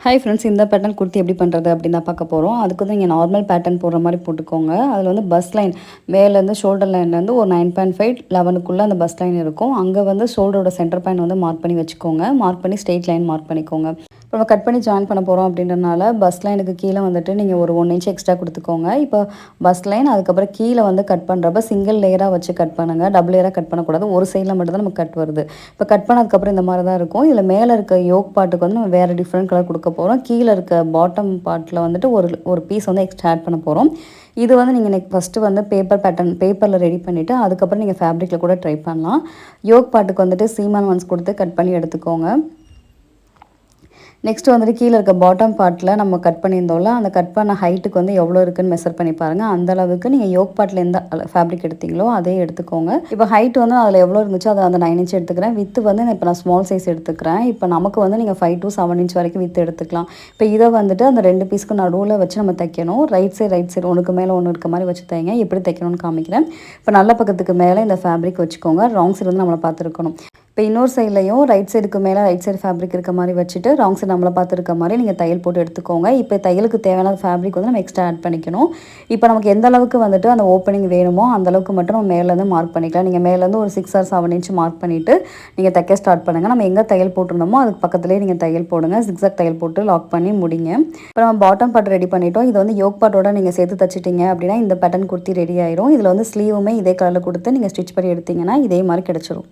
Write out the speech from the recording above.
Hi friends, இந்த pattern kurti எப்படி பண்ணுறது அப்படின்னு தான் பார்க்க போகிறோம். அதுக்கு வந்து இங்கே நார்மல் பேட்டர்ன் போடுற மாதிரி போட்டுக்கோங்க. அதில் வந்து பஸ் லைன் மேலேருந்து ஷோல்டர் லைன்லேருந்து ஒரு 9.5 11க்குள்ளே அந்த பஸ் லைன் இருக்கும். அங்கே வந்து ஷோல்டரோட சென்டர் பாயிண்ட் வந்து மார்க் பண்ணி வச்சுக்கோங்க. மார்க் பண்ணி ஸ்ட்ரெயிட் லைன் மார்க் பண்ணிக்கோங்க. இப்போ நம்ம கட் பண்ணி ஜாயின் பண்ண போகிறோம் அப்படின்றனால பஸ் லைனுக்கு கீழே வந்துட்டு நீங்கள் ஒரு 1 இன்ச் எக்ஸ்ட்ரா கொடுத்துக்கோங்க. இப்போ பஸ் லைன் அதுக்கப்புறம் கீழே வந்து கட் பண்ணுறப்ப சிங்கிள் லேயராக வச்சு கட் பண்ணுங்கள். டபுள் லேயராக கட் பண்ணக்கூடாது. ஒரு சைடில் மட்டும் தான் நமக்கு கட் வருது. இப்போ கட் பண்ணதுக்கப்புறம் இந்த மாதிரி தான் இருக்கும். இதில் மேலே இருக்க யோக் பாட்டுக்கு வந்து நம்ம வேறு டிஃப்ரெண்ட் கலர் கொடுக்க போகிறோம். கீழே இருக்க பாட்டம் பார்ட்டில் வந்துட்டு ஒரு பீஸ் வந்து எக்ஸ்ட்ரா ஆட் பண்ண போகிறோம். இது வந்து நீங்கள் ஃபஸ்ட்டு வந்து பேப்பரில் ரெடி பண்ணிவிட்டு அதுக்கப்புறம் நீங்கள் ஃபேப்ரிக்கில் கூட ட்ரை பண்ணலாம். யோக் பாட்டுக்கு வந்துட்டு சீமான் ஒன்ஸ் கொடுத்து கட் பண்ணி எடுத்துக்கோங்க. நெக்ஸ்ட் வந்துட்டு கீழே இருக்க பாட்டம் பார்ட்டில் நம்ம கட் பண்ணியிருந்தோம்ல, அந்த கட் பண்ண ஹைட்டுக்கு வந்து எவ்வளோ இருக்குன்னு மெஷர் பண்ணி பாருங்கள். அந்த அளவுக்கு நீங்கள் யோக் பார்ட்டில் எந்த ஃபேப்ரிக் எடுத்தீங்களோ அதே எடுத்துக்கோங்க. இப்போ ஹைட் வந்து அதில் எவ்வளோ இருந்துச்சோ அதை அந்த 9 இன்ச் எடுத்துக்கிறேன். வித்து வந்து இப்போ நான் ஸ்மால் சைஸ் எடுத்துக்கிறேன். இப்போ நமக்கு வந்து நீங்கள் 5 to 7 இன்ச் வரைக்கும் வித்து எடுத்துக்கலாம். இப்போ இதை வந்துட்டு அந்த 2 பீஸ்க்கு நடுவில் வச்சு நம்ம தைக்கணும். ரைட் சைடு ஒன்றுக்கு மேலே ஒன்று இருக்க மாதிரி வச்சு தைங்க. எப்படி தைக்கணும்னு காமிக்கிறேன். இப்போ நல்ல பக்கத்துக்கு மேலே இந்த ஃபேப்ரிக் வச்சுக்கோங்க. ராங் சைடு வந்து நம்மளை பார்த்துருக்கணும். இப்போ இன்னொரு சைட்லையும் ரைட் சைடுக்கு மேலே ரைட் சைடு ஃபேப்ரிக் இருக்க மாதிரி வச்சுட்டு ராங் சைடு நம்மளை பார்த்துருக்க மாதிரி நீங்கள் தையல் போட்டு எடுத்துக்கோங்க. இப்போ தையலுக்கு தேவையான ஃபேப்ரிக் வந்து நம்ம எக்ஸ்ட்ரா ஆட் பண்ணிக்கணும். இப்போ நமக்கு எந்த அளவுக்கு வந்துட்டு அந்த ஓப்பனிங் வேணுமோ அந்த அளவுக்கு மட்டும் நம்ம மேலேருந்து மார்க் பண்ணிக்கலாம். நீங்கள் மேலேருந்து ஒரு 6 or 7 இன்ச் மார்க் பண்ணிவிட்டு நீங்கள் தைக்க ஸ்டார்ட் பண்ணுங்கள். நம்ம எங்கே தையல் போட்டிருந்தோமோ அதுக்கு பக்கத்துலேயே நீங்கள் தையல் போடுங்க. ஜிக்ஸாக் தையல் போட்டு லாக் பண்ணி முடிங்க. இப்போ நம்ம பாட்டம் பார்ட் ரெடி பண்ணிட்டோம். இதை வந்து யோக் பார்ட்டோட நீங்கள் சேர்த்து தைச்சிட்டிங்க அப்படின்னா இந்த பேட்டர்ன் குர்த்தி ரெடி ஆயிரும். இதில் வந்து ஸ்லீவுமே இதே கலரில் கொடுத்து நீங்கள் ஸ்டிச் பண்ணி எடுத்திங்கன்னா இதே மாதிரி கிடச்சிரும்.